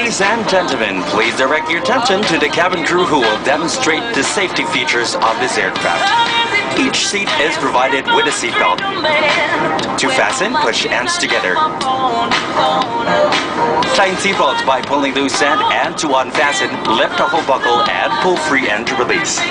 Ladies and gentlemen, please direct your attention to the cabin crew who will demonstrate the safety features of this aircraft. Each seat is provided with a seatbelt. To fasten, push ends together. Tighten seatbelts by pulling loose end, and to unfasten, lift the whole buckle and pull free end to release.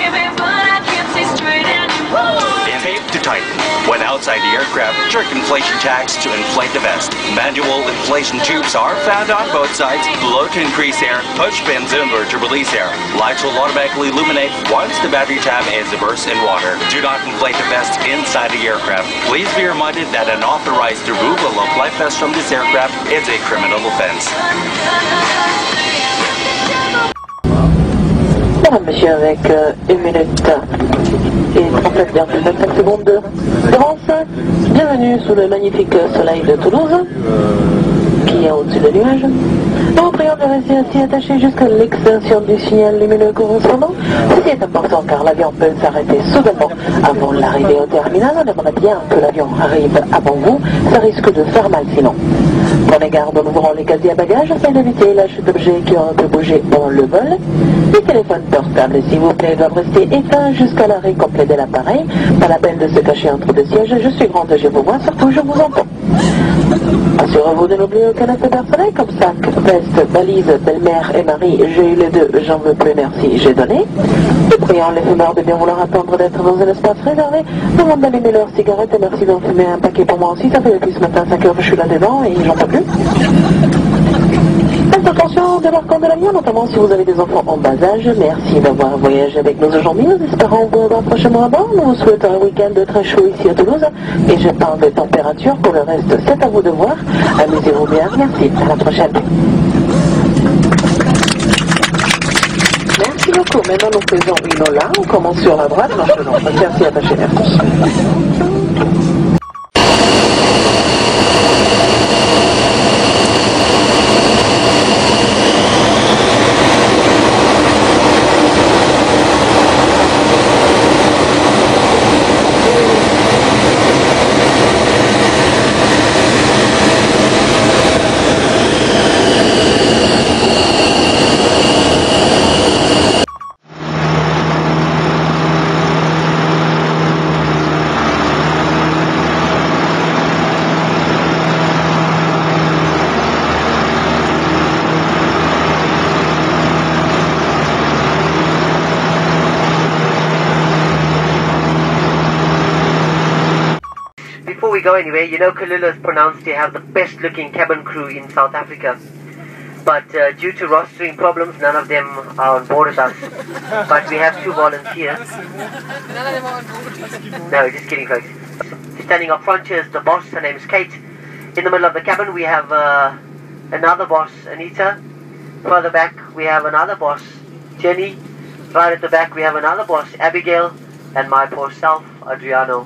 Tape to tighten. When outside the aircraft, jerk inflation tags to inflate the vest. Manual inflation tubes are found on both sides. Blow to increase air, push pins inward to release air. Lights will automatically illuminate once the battery tab is immersed in water. Do not inflate the vest inside the aircraft. Please be reminded that unauthorized removal of life vests from this aircraft is a criminal offense. Madame, monsieur, avec 1 minute et 37,25 secondes d'avance. Bienvenue sous le magnifique soleil de Toulouse, qui est au-dessus des nuages. Nous prions de rester ainsi attaché jusqu'à l'extinction du signal lumineux correspondant. Ceci est important car l'avion peut s'arrêter soudainement avant l'arrivée au terminal. On aimerait bien que l'avion arrive avant vous, ça risque de faire mal sinon. Prenez garde en ouvrant les casiers à bagages afin d'éviter la chute d'objets qui auraient pu bouger pendant le vol. Les téléphones portables, s'il vous plaît, doivent rester éteints jusqu'à l'arrêt complet de l'appareil. Pas la peine de se cacher entre deux sièges. Je suis grande, je vous vois, surtout je vous entends. Assurez-vous de n'oublier aucun aspect personnel comme sac, veste, valise, belle-mère et mari. J'ai eu les deux, j'en veux plus, merci, j'ai donné. Et prions les fumeurs de bien vouloir attendre d'être dans un espace réservé. Demande d'allumer leur cigarette et merci d'en fumer un paquet pour moi aussi. Ça fait depuis ce matin 5 heures que je suis là devant et j'en peux plus. Faites attention au débarquement de l'avion, notamment si vous avez des enfants en bas âge. Merci d'avoir voyagé avec nous aujourd'hui. Nous espérons vous revoir prochainement à bord. Nous vous souhaitons un week-end très chaud ici à Toulouse. Et je parle de température. Pour le reste, c'est à vous de voir. Amusez-vous bien. Merci. À la prochaine. Merci beaucoup. Maintenant, nous faisons une ola. On commence sur la droite. Maintenant, merci, attaché. Merci. Before we go anywhere, you know Kalula is pronounced to have the best looking cabin crew in South Africa. But due to rostering problems, none of them are on board with us. But we have 2 volunteers. No, just kidding folks. Standing up front here is the boss, her name is Kate. In the middle of the cabin we have another boss, Anita. Further back we have another boss, Jenny. Right at the back we have another boss, Abigail. And my poor self, Adriano.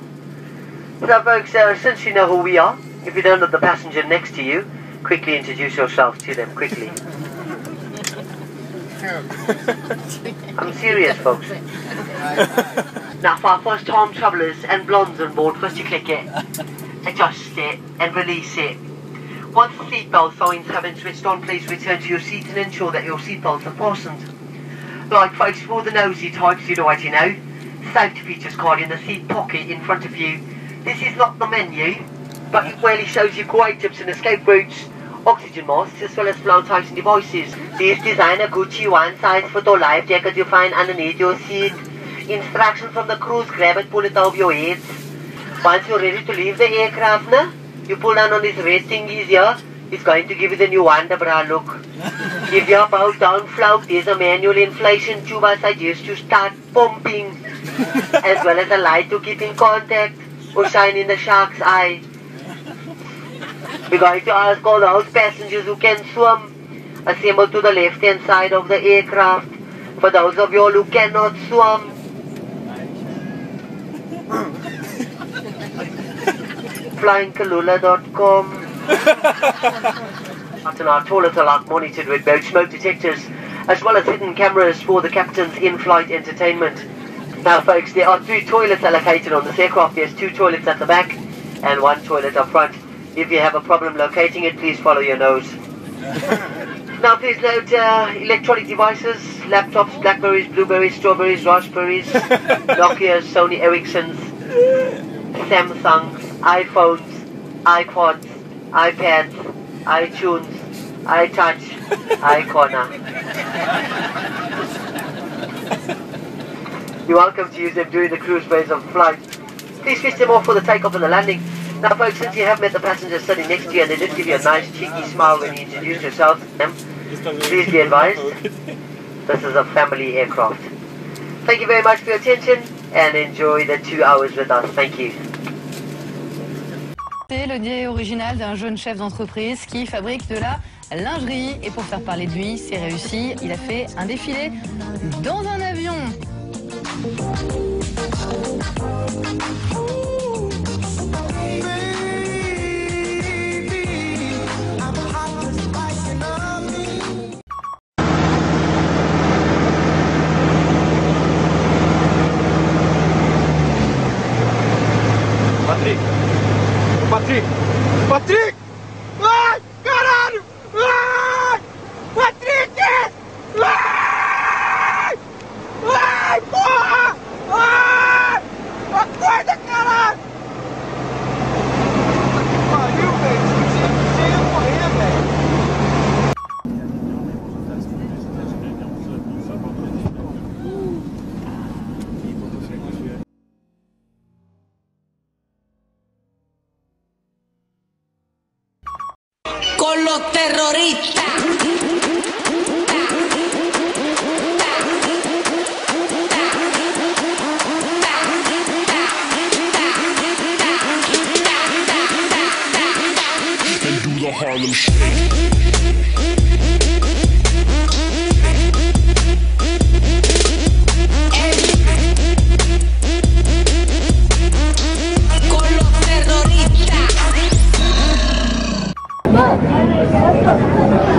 So folks, since you know who we are, if you don't know the passenger next to you, quickly introduce yourself to them, quickly. I'm serious, folks. Now for our first time travellers and blondes on board, first you click it, adjust it and release it. Once the seatbelt signs have been switched on, please return to your seat and ensure that your seatbelts are fastened. Right folks, for the nosy types, you already know, safety features card in the seat pocket in front of you. This is not the menu, but it clearly shows you quiet tips and escape routes, oxygen masks, as well as flotation devices. These designer Gucci one size photo life jacket you find underneath your seat. Instructions from the crews, grab it, pull it over your heads. Once you're ready to leave the aircraft, you pull down on this red thingies here. It's going to give you the new Wonderbra look. If your boat don't float, there's a manual inflation tube I suggest you start pumping, as well as a light to keep in contact or shine in the shark's eye. We're going to ask all those passengers who can swim, assemble to the left hand side of the aircraft. For those of you all who cannot swim, flyingkalula.com. And our toilets are like monitored with both smoke detectors, as well as hidden cameras for the captain's in-flight entertainment. Now folks, there are 3 toilets allocated on this aircraft. There's 2 toilets at the back and 1 toilet up front. If you have a problem locating it, please follow your nose. Now please note electronic devices, laptops, Blackberries, Blueberries, Strawberries, Raspberries, Nokias, Sony Ericssons, Samsungs, iPhones, iPods, iPads, iTunes, iTouch, iCorner. You're welcome to use them during the cruise phase of flight. Please switch them off for the takeoff and the landing. Now folks, since you have met the passengers sitting next to you and they did give you a nice cheeky smile when you introduced yourselves to them, please be advised, this is a family aircraft. Thank you very much for your attention and enjoy the 2 hours with us. Thank you. C'est l'idée originale d'un jeune chef d'entreprise qui fabrique de la lingerie. Et pour faire parler de lui, c'est réussi. Il a fait un défilé dans un avion. Patrick! Patrick! Patrick! Ai, caralho! Ai! Patrick! Ai! Ai, porra! Ai! Acorda, caralho! Pariu, velho! Você ia morrer, velho! Con los terroristas. And do the Harlem Shake.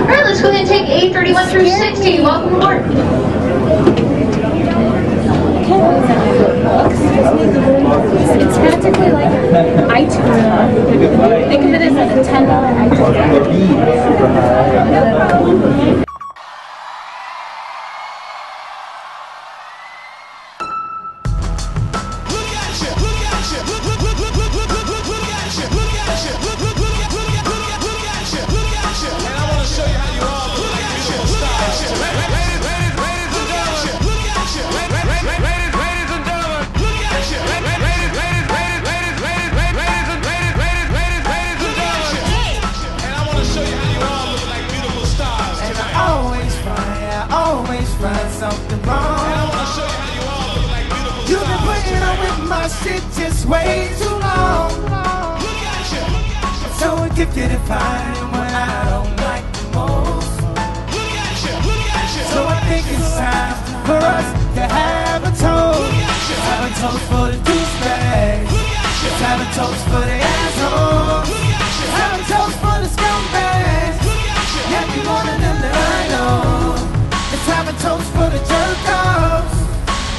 Alright, let's go ahead and take A31 through 60. Welcome aboard. It's practically like iTunes. Think of it as like a $10 iTunes. Something wrong. You've been putting up with my shit just way too long. I'm so addicted to finding what I don't like the most. So I think it's time for us to have a toast. Have a toast for the douchebags. Let's have a toast for the assholes. Have a toast for the scumbags. Every one of them that I know. Let's have a toast for the jerk-offs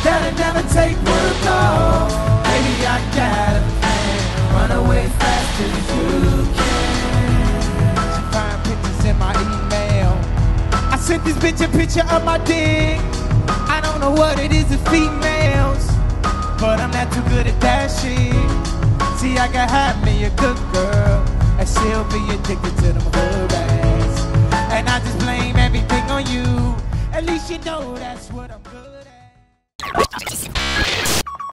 that'll never take work off. Baby, I got a plan. Run away fast as you can. Find pictures in my email. I sent this bitch a picture of my dick. I don't know what it is with females, but I'm not too good at that shit. See, I can have me a good girl, and she'll be addicted to them hood bags. And I just blame everything on you. At least you know that's what I'm good at.